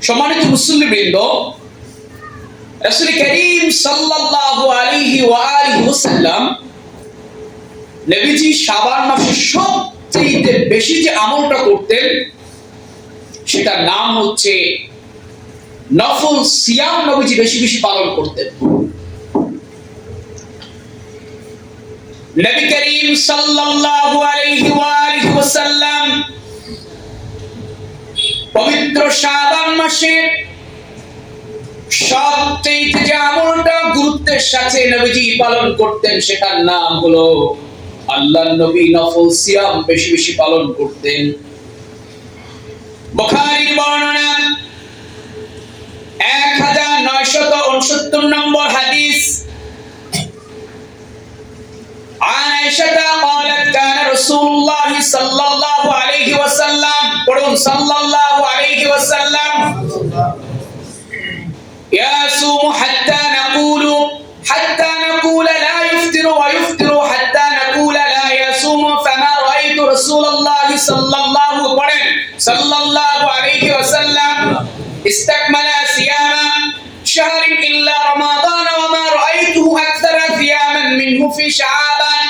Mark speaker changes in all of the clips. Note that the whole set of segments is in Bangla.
Speaker 1: সম্মানিত মুসলিমবৃন্দ, রাসূল করিম সাল্লাল্লাহু আলাইহি ওয়া আলিহি ওয়াসাল্লাম নবীজি শাবান মাসে সবচেয়ে বেশি যে আমলটা করতেন সেটার নাম হচ্ছে নফল সিয়াম। নবীজি বেশি বেশি পালন করতেন। নবী করিম সাল্লাল্লাহু আলাইহি ওয়া আলিহি ওয়াসাল্লাম পবিত্র শাবান মাসে সবচেয়ে যে আমলটা গুরুত্বের সাথে নবীজি পালন করতেন সেটার নাম হলো আল্লাহর নবী নফল সিয়াম বেশি বেশি পালন করতেন। বুখারীর বর্ণনা 1969 নম্বর হাদিস। আয়েশা قالت كان رسول الله صلى الله عليه وسلم পড়ুন সাল্লাল্লাহু আলাইহি ওয়াসাল্লাম يصوم حتى نقول لا يفطر ويفطر حتى نقول لا يصوم فما رأيت رسول الله صلى الله عليه وسلم استكمل صيام شهر إلا رمضان وما رأيته أكثر صياما منه في شعبان।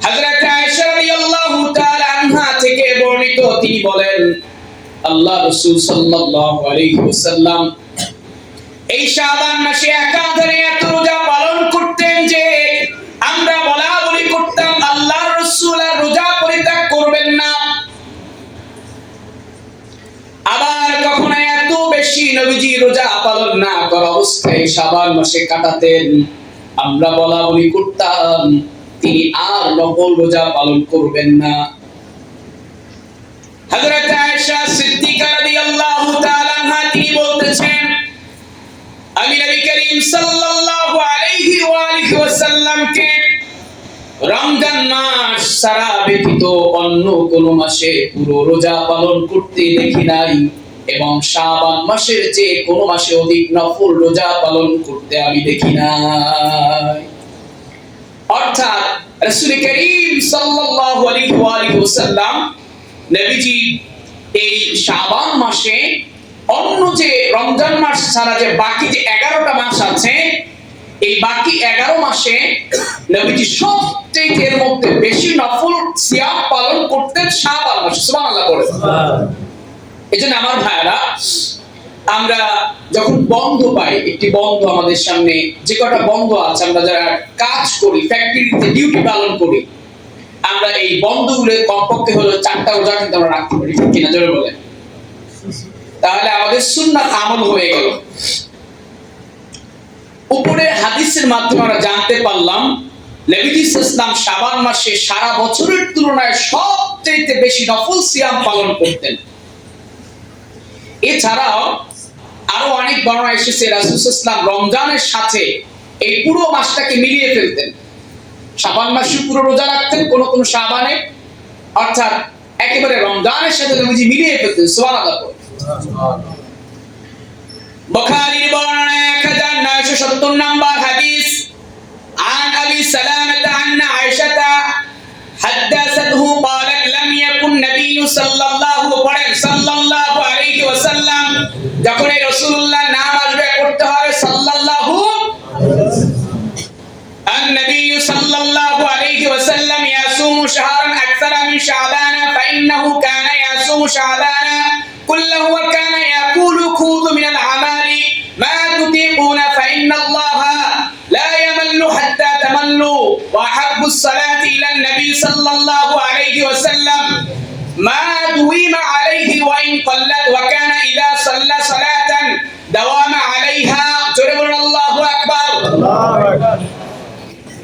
Speaker 1: হযরত আয়েশা রাদিয়াল্লাহু তাআলা আনহা থেকে বর্ণিত, তিনি বলেন আল্লাহ রাসূল সাল্লাল্লাহু আলাইহি ওয়াসাল্লাম এই শাবান মাসে একাধারে এত রোজা পালন করতেন যে আমরা বলাবলি করতাম আল্লাহর রাসূল আর রোজা পরিত্যাগ করবেন না। আবার কখনো এত বেশি নবীজি রোজা পালন না করা অবস্থায় শাবান মাসে কাটাতেন, আমরা বলাবলি করতাম তিনি আর নফল রোজা পালন করবেন না। হযরত আয়েশা সিদ্দিকা রাদিয়াল্লাহু তাআলা আনহা তিনি বলতেছেন আমি নবী করিম সাল্লাল্লাহু আলাইহি ওয়া আলিহি ওয়াসাল্লামকে রমজান মাস ছাড়া ব্যতীত অন্য কোন মাসে পুরো রোজা পালন করতে দেখি নাই এবং শাবান মাসের চেয়ে কোন মাসে অধিক নফল রোজা পালন করতে আমি দেখি নাই। অর্থাৎ রাসূল করিম সাল্লাল্লাহু আলাইহি ওয়া আলিহি ওয়াসাল্লাম নবীজি এই শাবান মাসে অন্য যে রমজান মাস ছাড়া যে বাকি যে 11টা মাস আছে এই বাকি 11 মাসে নবীজি সবচেয়ে এর মধ্যে বেশি নফল সিয়াম পালন করতেন শাবান মাসে। সুবহানাল্লাহ বলে। এজন্য আমার ভাইরা, আমরা যখন বন্ধ পাই, একটি বন্ধ আমাদের সামনে যে কটা বন্ধ আছে, আমরা যারা কাজ করি ফ্যাক্টরিতে ডিউটি পালন করি, আমরা এই বন্ধগুলো কমপক্ষে হলো 4টা রোজা কিন্তু আমরা রাখতে পারি, ঠিক কিনা জোরে বলেন? তাহলে আমাদের সুন্নাত আমল হয়ে গেল। উপরে হাদিসের মাধ্যমে আমরা জানতে পারলাম নবীজি সাল্লাল্লাহু শাবান মাসে সারা বছরের তুলনায় সবচেয়ে বেশি নফল সিয়াম পালন করতেন। এছাড়াও আরো অনেক বর্ণনা এসেছে রাসূল সাল্লাল্লাহু রমজানের সাথে এই পুরো মাসটাকে মিলিয়ে ফেলতেন। শাবান মাসে পুরো রোজা রাখতেন, কোন কোন শাবানে, অর্থাৎ একেবারে রমজানের সাথে নবীজি মিলিয়ে ফেলতেন। সুবহানাল্লাহ। বুখারীর বর্ণনা 1970 নম্বর হাদিস। عن أبي سلامة أن عائشة حدثته قالت لم يكن النبي صلى الله عليه وسلم যখন রাসূলুল্লাহ নাম আসবে করতে হবে সাল্লাল্লাহু النبي صلى الله عليه وسلم يصوم شهرا أكثر من شعبان فإنه كان يصوم شعبان كله وكان يقول خذوا من الأعمال ما تطيقون فإن الله لا يمل حتى تملوا وأحب الصلاة إلى النبي صلى الله عليه وسلم ما دوم عليه وإن قلت وكان إذا صلى صلاة دوام عليها تقول الله أكبر।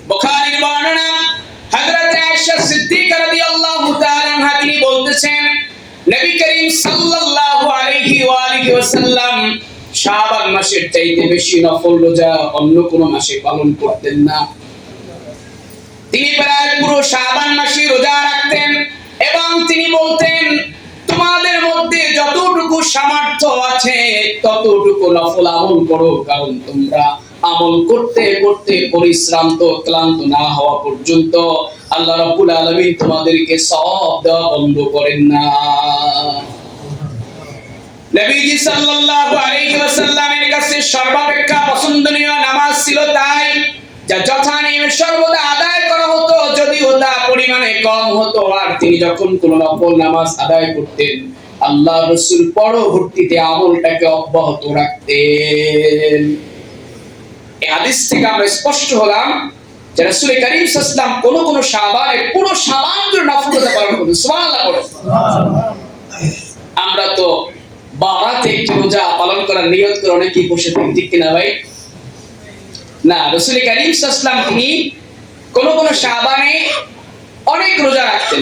Speaker 1: বুখারীর বর্ণনা হযরত আয়েশা সিদ্দিকা রাদিয়াল্লাহু তাআলা আনহা তিনি বলতেছেন নবী করিম সাল্লাল্লাহু আলাইহি ওয়া আলিহি ওয়াসাল্লাম শাবান মাসের চাইতে বেশি নফল রোজা অন্য কোন মাসে পালন করতেন না। তিনি প্রায় পুরো শাবান মাসে রোজা রাখতেন এবং তিনি বলতেন তোমাদের মধ্যে যতটুকু সামর্থ্য আছে ততটুকু নফল আমল করো, কারণ তোমরা আমল করতে করতে পরিশ্রান্ত ক্লান্ত না হওয়া পর্যন্ত আল্লাহ রাব্বুল আলামিন তোমাদেরকে সওয়াব দেওয়া বন্ধ করেন না। নবীজি সাল্লাল্লাহু আলাইহি ওয়াসাল্লামের কাছে সর্বাপেক্ষা পছন্দনীয় নামাজ ছিল তাই যা যথানিয়মে সর্বদা আদায় করা হতো, যদিও তা পরিমাণে কম হতো। আর তিনি যখন কোনো নফল নামাজ আদায় করতেন, আল্লাহ রাসূল পরবর্তীতে আমলটাকে অব্যাহত রাখতেন। এই হাদিস থেকে আমরা স্পষ্ট হলাম যে রাসূল করিম সাল্লাল্লাহু আলাইহি ওয়াসাল্লাম কোন শাবানে পুরো শাবান জুড়ে নফল রোজা পালন করতেন। সুবহানাল্লাহ পড়ে। আমরা তো বারাতে একটি রোজা পালন করার নিয়ত করে অনেকেই বসে থাকি, ঠিক কিনা ভাই? না, রাসূল করিম সাল্লাল্লাহু আলাইহি ওয়াসাল্লাম তিনি কোন শাবানে অনেক রোজা রাখতেন,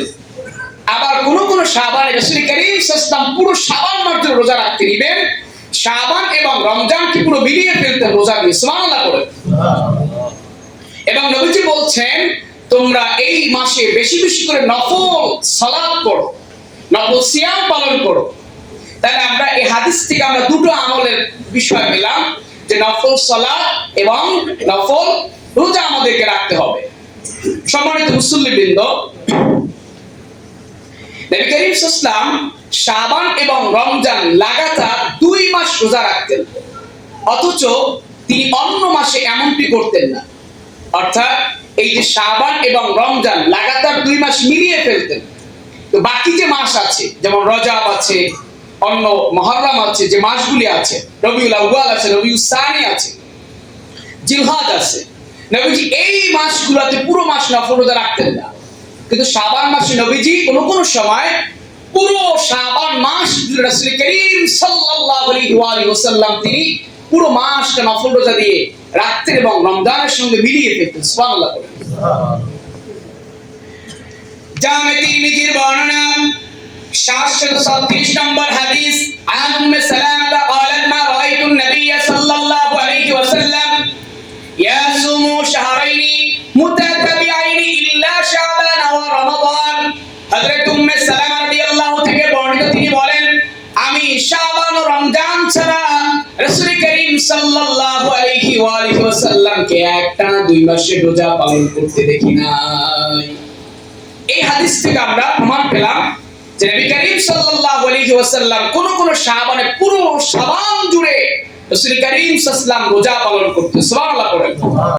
Speaker 1: আবার কোন শাবানে রাসূল করিম সাল্লাল্লাহু আলাইহি ওয়াসাল্লাম পুরো শাবান মাস জুড়ে রোজা রাখতেন। ইভেন শাবান এবং রমজানকে পুরো মিলিয়ে ফেলতেন রোজা দিয়ে। সুবহানাল্লাহ পড়ে। এবং নবীজি বলছেন, তোমরা এই মাসে বেশি বেশি করে নফল সালাত করো, নফল সিয়াম পালন করো। তাহলে আমরা এই হাদিস থেকে আমরা দুটো আমলের বিষয় পেলাম, যে নফল সালাত এবং নফল রোজা আমাদেরকে রাখতে হবে। সম্মানিত মুসল্লিবৃন্দ, নবী করিম সাল্লাল্লাহু আলাইহি ওয়াসাল্লাম শাবান এবং রমজান লাগাতার 2 মাস রোজা রাখতেন, অথচ তিনি অন্য মাসে এমনটি করতেন না। অর্থাৎ এই যে শাবান এবং রমজান লাগাতার 2 মাস মিলিয়ে ফেলতেন, তো বাকি যে মাস আছে, যেমন রজব আছে, অন্য মুহররম আছে, যে মাসগুলি আছে, রবিউল আউয়াল আছে, রবিউল সানি আছে, জিলহজ আছে, নবীজি এই মাসগুলোতে পুরো মাস নফল রোজা রাখতেন না। কিন্তু শাবান মাসে নবীজি কোন সময় পুরো শাবান মাস রাসূল করিম সাল্লাল্লাহু আলাইহি ওয়াসাল্লাম তিনি পুরো মাসটা নফল রোজা দিয়ে রাখতেন এবং রমজানের সঙ্গে মিলিয়ে ফেলতেন। সুবহানাল্লাহ। জামে তিরমিজির বর্ণনা 737 নম্বর হাদিস, আন উম্মে সালামা قالت ما رايت النبي صلى الله عليه وسلم يصوم شهرين متتابعين الا شعبان ورمضان। হযরত উম্মে সালামা রাদিয়াল্লাহু থেকে বর্ণিত, তিনি বলেন, আমি শাবান ও রমজান ছাড়া রাসূল করিম সাল্লাল্লাহু আলাইহি ওয়াসাল্লামকে একটানা 2 মাসের রোজা পালন করতে দেখি নাই। এই হাদিস থেকে আমরা প্রমাণ পেলাম যে নবী করিম সাল্লাল্লাহু আলাইহি ওয়াসাল্লাম কোন শাবানে পুরো শাবান জুড়ে রাসূল করিম সাল্লাল্লাহু আলাইহি ওয়াসাল্লাম রোজা পালন করতেন। সুবহানাল্লাহ।